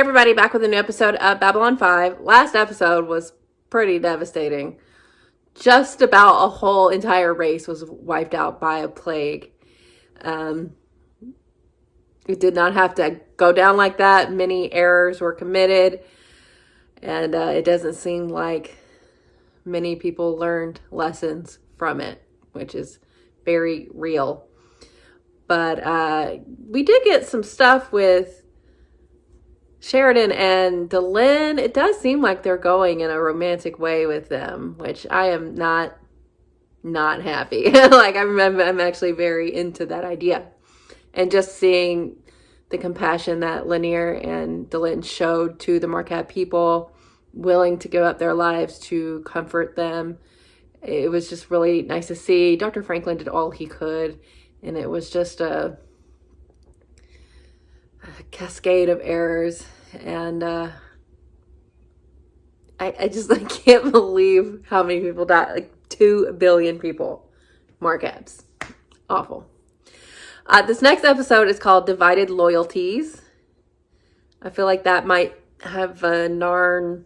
everybody, back with a new episode of Babylon 5. Last episode was pretty devastating. Just about a whole entire race was wiped out by a plague. It did not have to go down like that. Many errors were committed. And it doesn't seem like many people learned lessons from it, which is very real. But we did get some stuff with Sheridan and Delenn. It does seem like they're going in a romantic way with them, which I am not happy. Like I'm actually very into that idea. And just seeing the compassion that Lanier and Delenn showed to the Marquette people, willing to give up their lives to comfort them. It was just really nice to see. Dr. Franklin did all he could, and it was just a cascade of errors. And I can't believe how many people died. Like 2 billion people. Marquettes. Awful. This next episode is called Divided Loyalties. I feel like that might have a Narn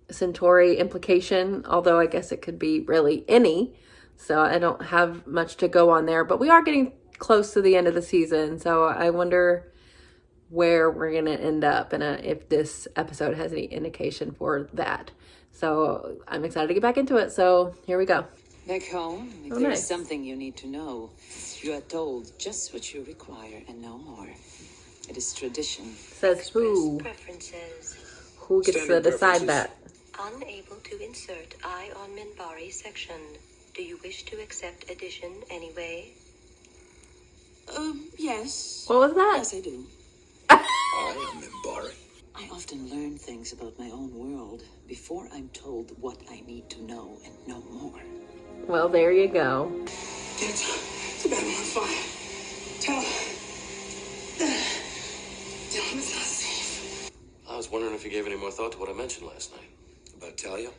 Centauri implication, although I guess it could be really any. So I don't have much to go on there, but we are getting close to the end of the season. So I wonder where we're going to end up and if this episode has any indication for that. So I'm excited to get back into it. So here we go. Back home, if there's something you need to know, you are told just what you require and no more. It is tradition. Says who? Preferences. Who gets to decide that? Unable to insert I on Minbari section. Do you wish to accept addition anyway? Yes. What was that? Yes, I do. I am Minbari. I often learn things about my own world before I'm told what I need to know and no more. Well, there you go. Get to Babylon 5. Tell him it's not safe. I was wondering if you gave any more thought to what I mentioned last night. About Talia?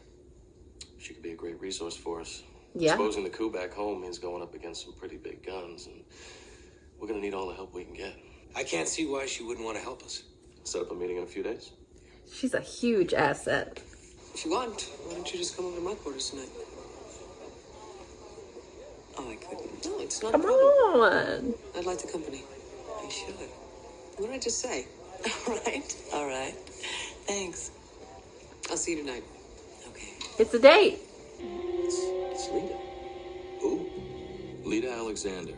She could be a great resource for us. Yeah. Exposing the coup back home means going up against some pretty big guns, and we're going to need all the help we can get. I can't see why she wouldn't want to help us. Set up a meeting in a few days. She's a huge asset. If you want, why don't you just come over to my quarters tonight? Oh, I couldn't. No, it's not Come a problem. on. I'd like the company. I should. What did I just say? All right. Thanks. I'll see you tonight. Okay. It's a date. It's Lita. Who? Lita Alexander.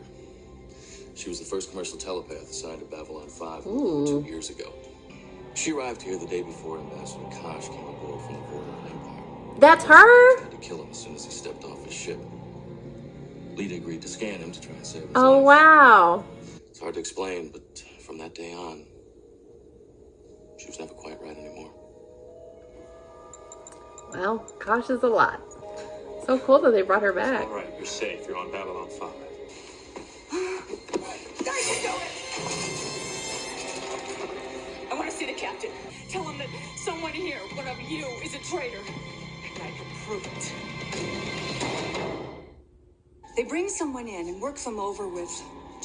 She was the first commercial telepath assigned to Babylon 5 Ooh. 2 years ago. She arrived here the day before Ambassador Kosh came aboard from the Vorlon Empire. That's her? Tried to kill him as soon as he stepped off his ship. Lita agreed to scan him to try and save his Oh, life. wow. It's hard to explain, but from that day on, she was never quite right anymore. Well, gosh, is a lot. So cool that they brought her back. All right, you're safe. You're on Babylon 5. I want to see the captain. Tell him that someone here, one of you, is a traitor. And I can prove it. They bring someone in and work them over with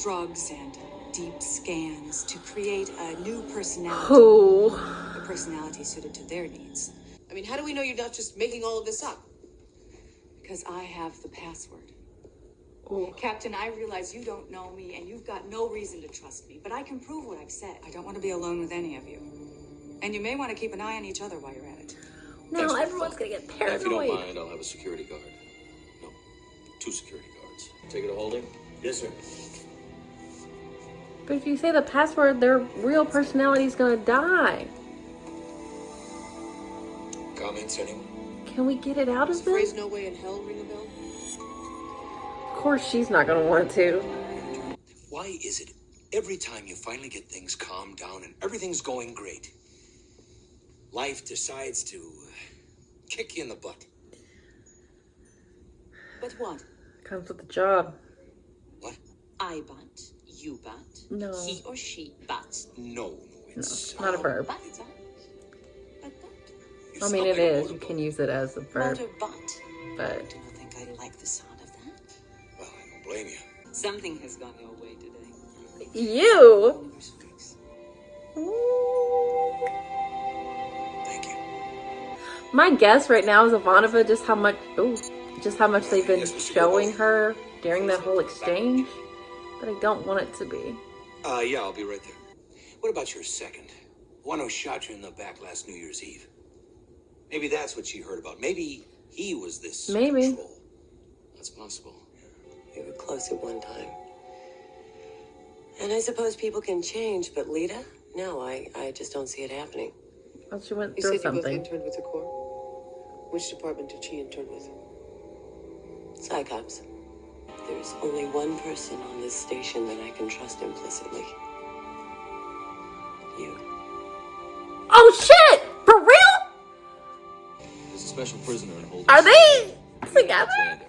drugs and deep scans to create a new personality. Who? A personality suited to their needs. I mean, how do we know you're not just making all of this up? Because I have the password. Ooh. Captain, I realize you don't know me and you've got no reason to trust me, but I can prove what I've said. I don't want to be alone with any of you. And you may want to keep an eye on each other while you're at it. No, everyone's gonna get If you don't paranoid. mind, I'll have a security guard. No, 2 security guards. Take it to holding? Yes, sir. But if you say the password, their real personality's gonna die. Comments, anyone? Can we get it out Does of the them? phrase "no way in hell" ring a bell? Of course she's not gonna want to. Why is it every time you finally get things calmed down and everything's going great, life decides to kick you in the butt? But what? Comes with the job. What? I butt, you butt, No. he or she butts. No, it's Not a verb. Butt, butt, butt. you I mean, sound it like a is. You motorboat. can use it as a verb. Motor butt. But Do you think I like the sound of that? Well, I don't blame you. Something has gone your way today. you. Universe freaks. Ooh. My guess right now is Ivanova just how much they've been showing her during that whole exchange. But I don't want it to be. Yeah, I'll be right there. What about your second? One who shot you in the back last New Year's Eve. Maybe that's what she heard about. Maybe he was this Maybe. control. That's possible. We were close at one time. And I suppose people can change, but Lita? No, I just don't see it happening. Well, she went You through said you both something. interned with the Corps? Which department did she intern with? Psychops. There's only one person on this station that I can trust implicitly. You. Oh shit! For real? There's a special prisoner in holding. Are they together? Alexander.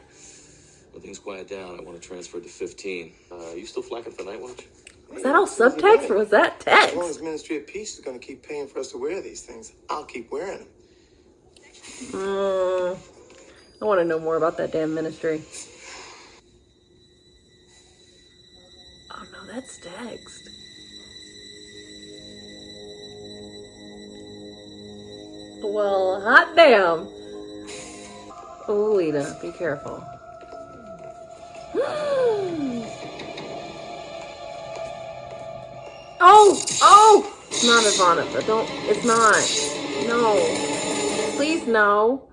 When things quiet down, I want to transfer to 15. You still flacking for Night Watch? Was that all subtext or was that As long as text? Ministry of Peace is going to keep paying for us to wear these things, I'll keep wearing them. I want to know more about that damn ministry. Oh no, that's text. Well, hot damn. Oh, Lita, be careful. Oh! It's not Ivanova. It's not. No. Please, no.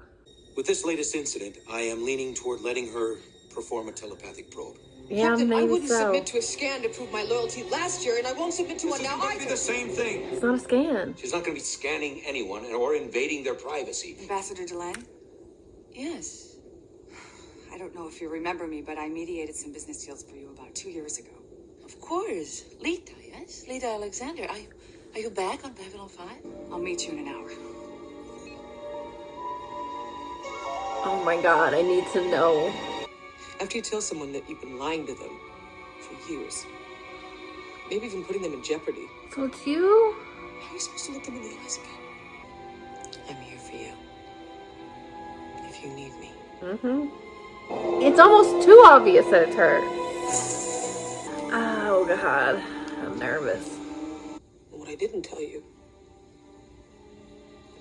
With this latest incident, I am leaning toward letting her perform a telepathic probe. Yeah, Captain, I maybe wouldn't so. submit to a scan to prove my loyalty last year, and I won't submit to one now It'll be either. the same thing. It's not a scan. She's not going to be scanning anyone or invading their privacy. Ambassador Delenn? Yes. I don't know if you remember me, but I mediated some business deals for you about 2 years ago. Of course. Lita, yes? Lita Alexander. Are you back on Babylon 5? I'll meet you in an hour. Oh my god, I need to know. After you tell someone that you've been lying to them for years, maybe even putting them in jeopardy, So it's you? how are you supposed to look them in the eyes again? I'm here for you. If you need me. Mm-hmm. It's almost too obvious that it's her. Oh god, I'm nervous. And what I didn't tell you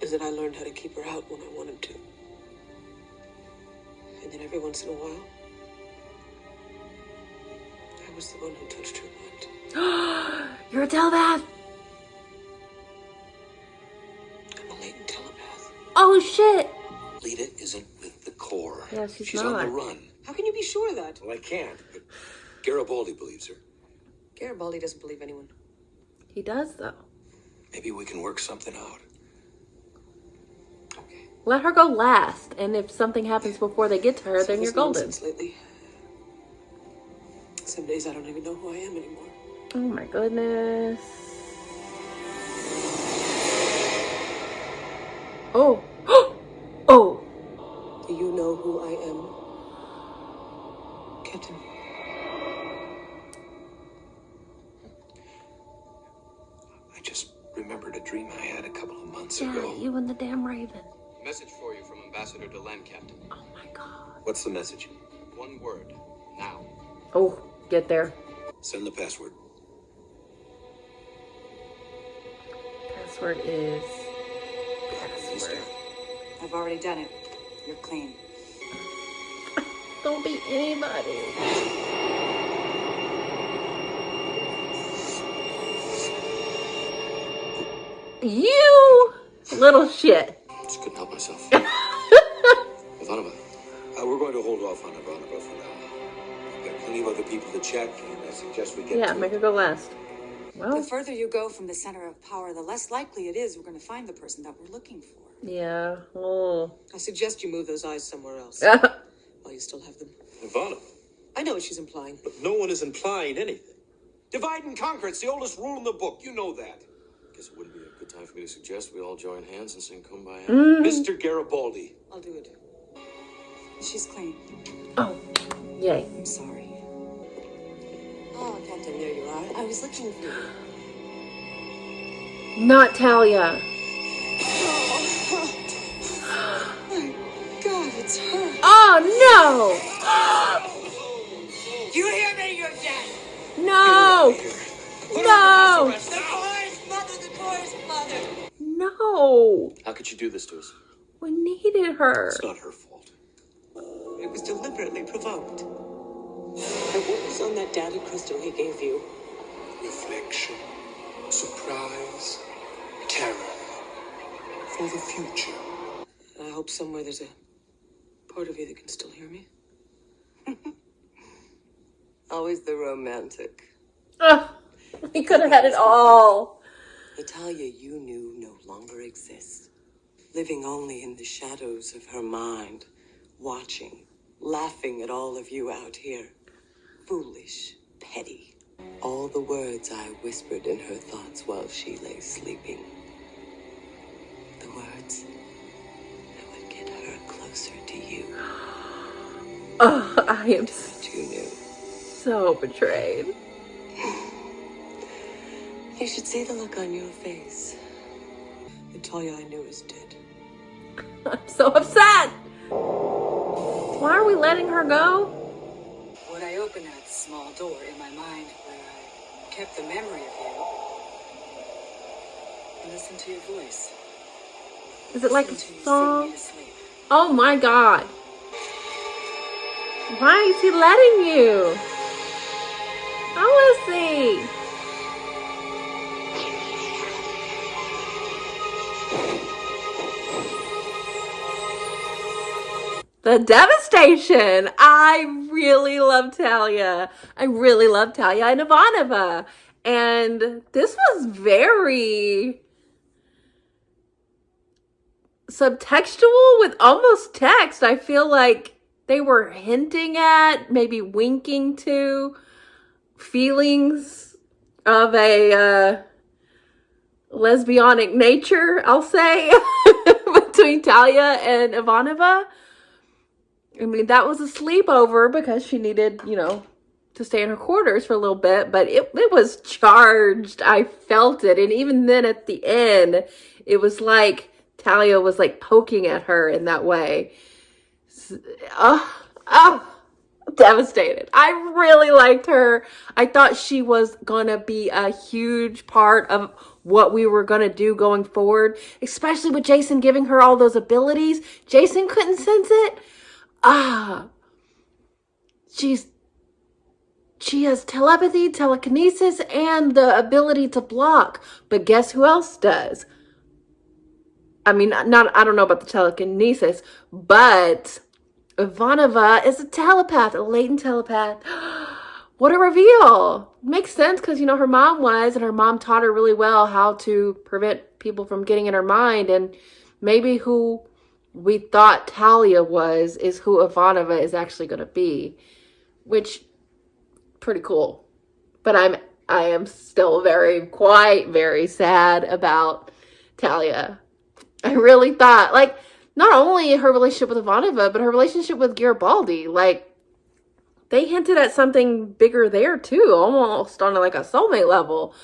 is that I learned how to keep her out when I wanted to. And then every once in a while, I was the one who touched her mind. You're a telepath. I'm a latent telepath. Oh shit. Lita isn't with the Corps. Yeah, she's on the not. run. How can you be sure of that? Well, I can't. But Garibaldi believes her. Garibaldi doesn't believe anyone. He does though. Maybe we can work something out. Okay. Let her go last, and if something happens before they get to her, then you're This golden. nonsense lately. Some days I don't even know who I am anymore. Oh my goodness. Oh. Oh. Do you know who I am, Captain? I just remembered a dream I had a couple of months Yeah, ago. you and the damn raven. Message for you from Ambassador Delenn, Captain. Oh my god. What's the message? One word. Now. Oh, get there. Send the password. Password is... Easter. I've already done it. You're clean. Don't be anybody. You little shit. Just couldn't help myself. Ivanova. We're going to hold off on Ivanova for now. We've got plenty of other people to check, and I suggest we get Yeah, to make her go last. Well, The further you go from the center of power, the less likely it is we're going to find the person that we're looking for. yeah. Oh. I suggest you move those eyes somewhere else while you still have them. Ivanova. I know what she's implying. But no one is implying anything. Divide and conquer. It's the oldest rule in the book. You know that. Guess it wouldn't be a good time for me to suggest we all join hands and sing Kumbaya. Mr. Garibaldi. I'll do it. She's clean. Oh. Yay. I'm sorry. Oh, Captain, there you are. I was looking for you. Not Talia. God, it's her. Oh You hear me? You're dead. no! No! No! The Corps' mother, the Corps' mother. No! How could you do this to us? We needed her. It's not her fault. It was deliberately provoked. And what was on that data crystal he gave you? Reflection, surprise, terror for the future. I hope somewhere there's a part of you that can still hear me. Always the romantic. Ugh, we could have had it all. Natalia you knew no longer exists. Living only in the shadows of her mind. Watching, laughing at all of you out here. Foolish, petty. All the words I whispered in her thoughts while she lay sleeping. The words that would get her closer to you. Oh, I am But you knew. so betrayed. You should see the look on your face. Natalia I knew is dead. I'm so upset. Why are we letting her go? Would I open that small door in my mind where I kept the memory of you and listen to your voice? Is it like a Listen to you sing song? me to sleep. Oh my God. Why is he letting you? How is he? The devastation. I really love Talia. I really love Talia and Ivanova. And this was very subtextual with almost text. I feel like they were hinting at, maybe winking to feelings of a lesbianic nature, I'll say, between Talia and Ivanova. I mean, that was a sleepover because she needed, to stay in her quarters for a little bit, but it was charged. I felt it. And even then at the end, it was like Talia was like poking at her in that way. Devastated. I really liked her. I thought she was gonna be a huge part of what we were gonna do going forward, especially with Jason giving her all those abilities. Jason couldn't sense it. She has telepathy, telekinesis, and the ability to block. But guess who else does? I mean, I don't know about the telekinesis, but Ivanova is a telepath, a latent telepath. What a reveal. Makes sense because, her mom was, and her mom taught her really well how to prevent people from getting in her mind. And maybe who we thought Talia was is who Ivanova is actually going to be, which pretty cool. But I am still very sad about Talia. I really thought, like, not only her relationship with Ivanova, but her relationship with Garibaldi, like, they hinted at something bigger there too, almost on like a soulmate level.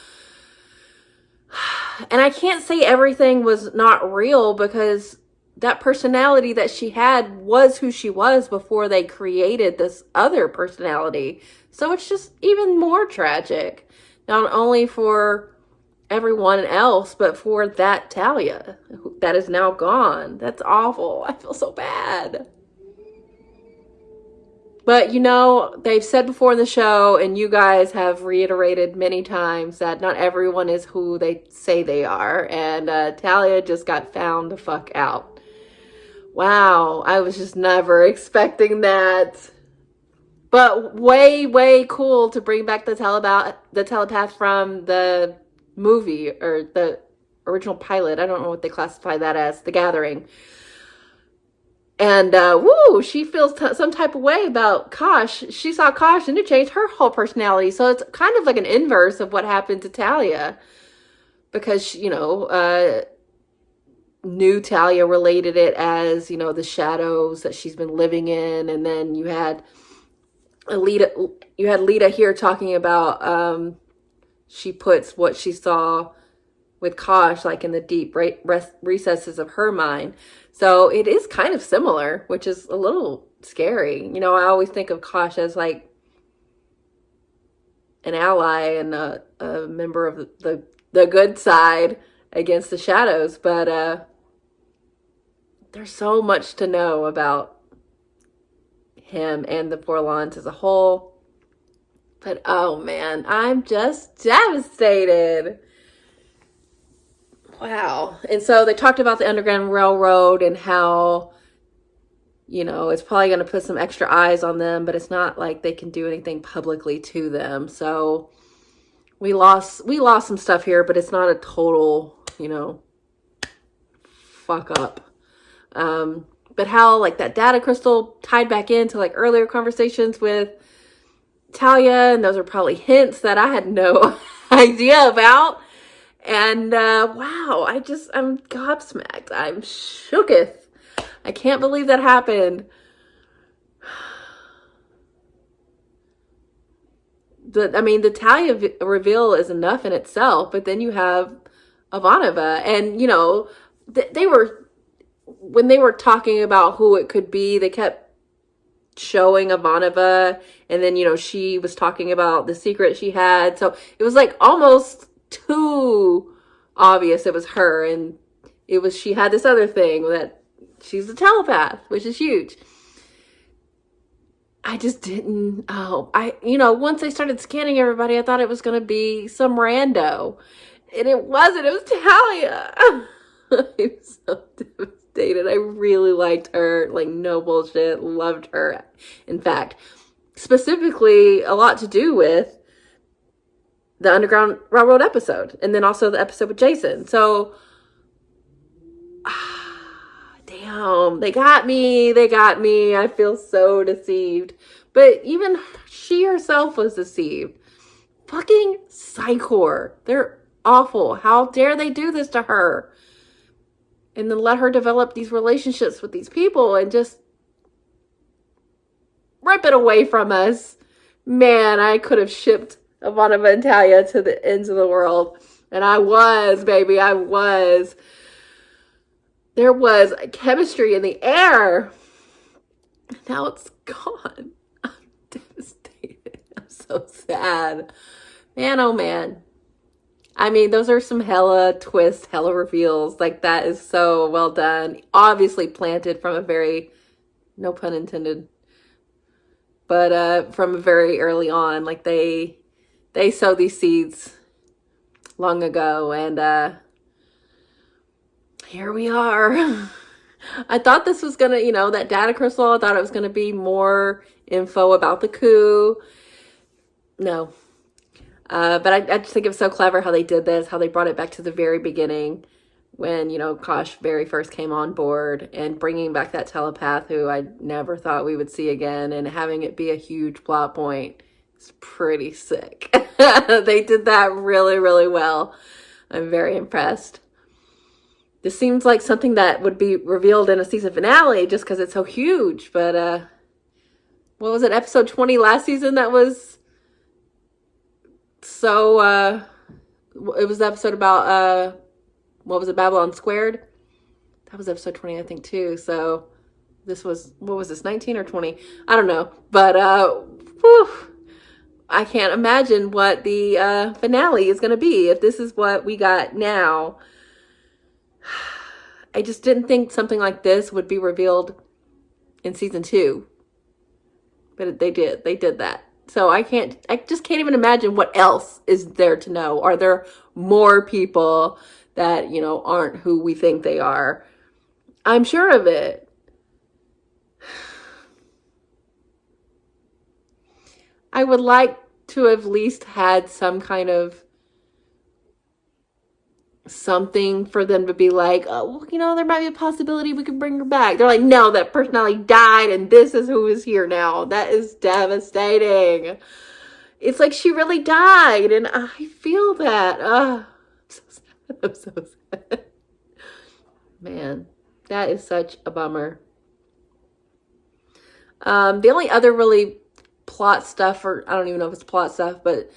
And I can't say everything was not real because that personality that she had was who she was before they created this other personality. So it's just even more tragic, not only for everyone else, but for that Talia that is now gone. That's awful. I feel so bad. But they've said before in the show, and you guys have reiterated many times, that not everyone is who they say they are. And Talia just got found the fuck out. Wow, I was just never expecting that. But way cool to bring back the telepath from the movie, or the original pilot. I don't know what they classify that as, The Gathering. And she feels some type of way about Kosh. She saw Kosh and it changed her whole personality. So it's kind of like an inverse of what happened to Talia, because new Talia related it as the shadows that she's been living in. And then you had Lita here talking about she puts what she saw with Kosh like in the deep recesses of her mind. So it is kind of similar, which is a little scary. I always think of Kosh as like an ally and a member of the good side against the shadows. But there's so much to know about him and the Forlans as a whole. But oh man, I'm just devastated. Wow. And so they talked about the Underground Railroad and how, you know, it's probably going to put some extra eyes on them, but it's not like they can do anything publicly to them. So we lost some stuff here, but it's not a total, you know, fuck up. But how like that data crystal tied back into like earlier conversations with Talia, and those are probably hints that I had no idea about. And wow, I'm gobsmacked. I'm shooketh. I can't believe that happened. The Talia reveal is enough in itself, but then you have Ivanova, and you know, when they were talking about who it could be, they kept showing Ivanova, and then, you know, she was talking about the secret she had, so it was like almost too obvious it was her, and she had this other thing that she's a telepath, which is huge. I just didn't, once I started scanning everybody, I thought it was going to be some rando, and it wasn't. It was Talia. I'm so devastated. I really liked her, like, no bullshit, loved her. In fact, specifically a lot to do with the Underground Railroad episode, and then also the episode with Jason. So, damn, they got me. I feel so deceived. But even she herself was deceived. Fucking Psychor. They're awful. How dare they do this to her? And then let her develop these relationships with these people and just rip it away from us. Man, I could have shipped Ivanova and Talia to the ends of the world. And I was, baby, I was. There was chemistry in the air. Now it's gone. I'm devastated. I'm so sad. Man, oh man. I mean, those are some hella twists, hella reveals. Like, that is so well done. Obviously planted from a very, no pun intended, but from very early on. Like, they sowed these seeds long ago, and here we are. I thought this was gonna, that data crystal, I thought it was gonna be more info about the coup. No. But I just think it was so clever how they did this, how they brought it back to the very beginning when, Kosh very first came on board, and bringing back that telepath who I never thought we would see again, and having it be a huge plot point. It's pretty sick. They did that really, really well. I'm very impressed. This seems like something that would be revealed in a season finale just because it's so huge. But what was it, episode 20 last season that was so it was the episode about what was it, Babylon Squared? That was episode 20, I think, too. So this was, what was this, 19 or 20? I don't know. But whew, I can't imagine what the finale is going to be if this is what we got now. I just didn't think something like this would be revealed in season 2. But they did. They did that. So I just can't even imagine what else is there to know. Are there more people that, aren't who we think they are? I'm sure of it. I would like to have at least had some kind of something for them to be like, oh, there might be a possibility we could bring her back. They're like, no, that personality died and this is who is here now. That is devastating. It's like she really died, and I feel that. I'm so sad. I'm so sad. Man, that is such a bummer. The only other really plot stuff, or I don't even know if it's plot stuff, but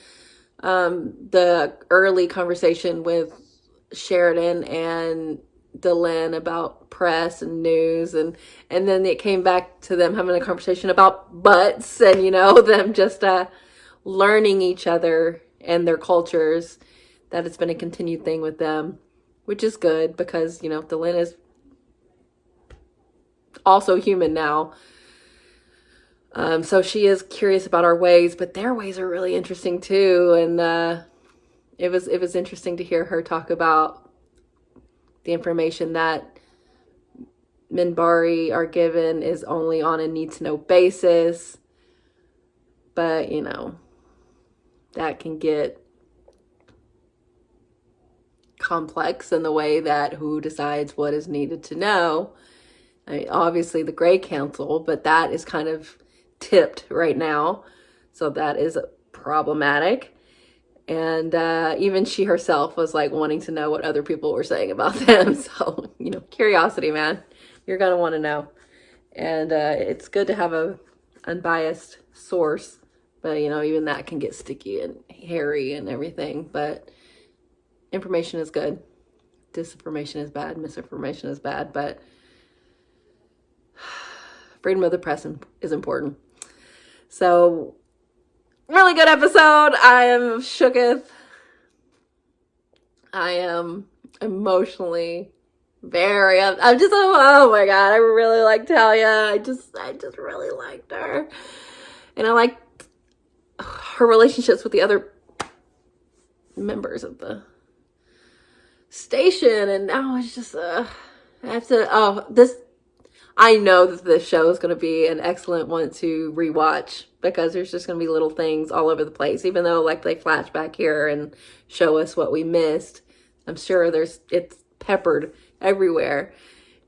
the early conversation with Sheridan and Delenn about press and news, and then it came back to them having a conversation about butts, and them just learning each other and their cultures, that it's been a continued thing with them, which is good because Delenn is also human now. So she is curious about our ways, but their ways are really interesting too. And it was interesting to hear her talk about the information that Minbari are given is only on a need-to-know basis. But, you know, that can get complex in the way that who decides what is needed to know. I mean, obviously the Grey Council, but that is kind of tipped right now. So that is problematic. And even she herself was like wanting to know what other people were saying about them. So, you know, curiosity, man. You're going to want to know. And it's good to have a unbiased source. But, you know, even that can get sticky and hairy and everything. But information is good. Disinformation is bad. Misinformation is bad. But freedom of the press is important. So, really good episode. I am shooketh. I am emotionally I'm just, oh my God, I really like Talia. I just really liked her. And I liked her relationships with the other members of the station. And now it's just, I know that this show is going to be an excellent one to rewatch because there's just going to be little things all over the place. Even though like they flash back here and show us what we missed, I'm sure it's peppered everywhere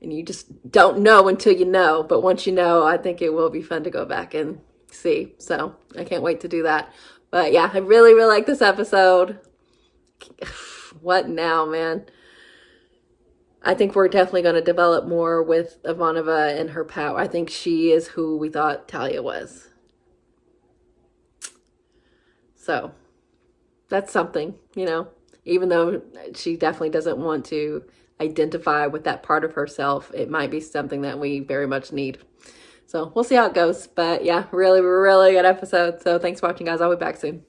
and you just don't know until you know. But once you know, I think it will be fun to go back and see. So I can't wait to do that. But yeah, I really, really like this episode. What now, man? I think we're definitely going to develop more with Ivanova and her power. I think she is who we thought Talia was. So that's something, you know, even though she definitely doesn't want to identify with that part of herself, it might be something that we very much need. So we'll see how it goes. But yeah, really, really good episode. So thanks for watching, guys. I'll be back soon.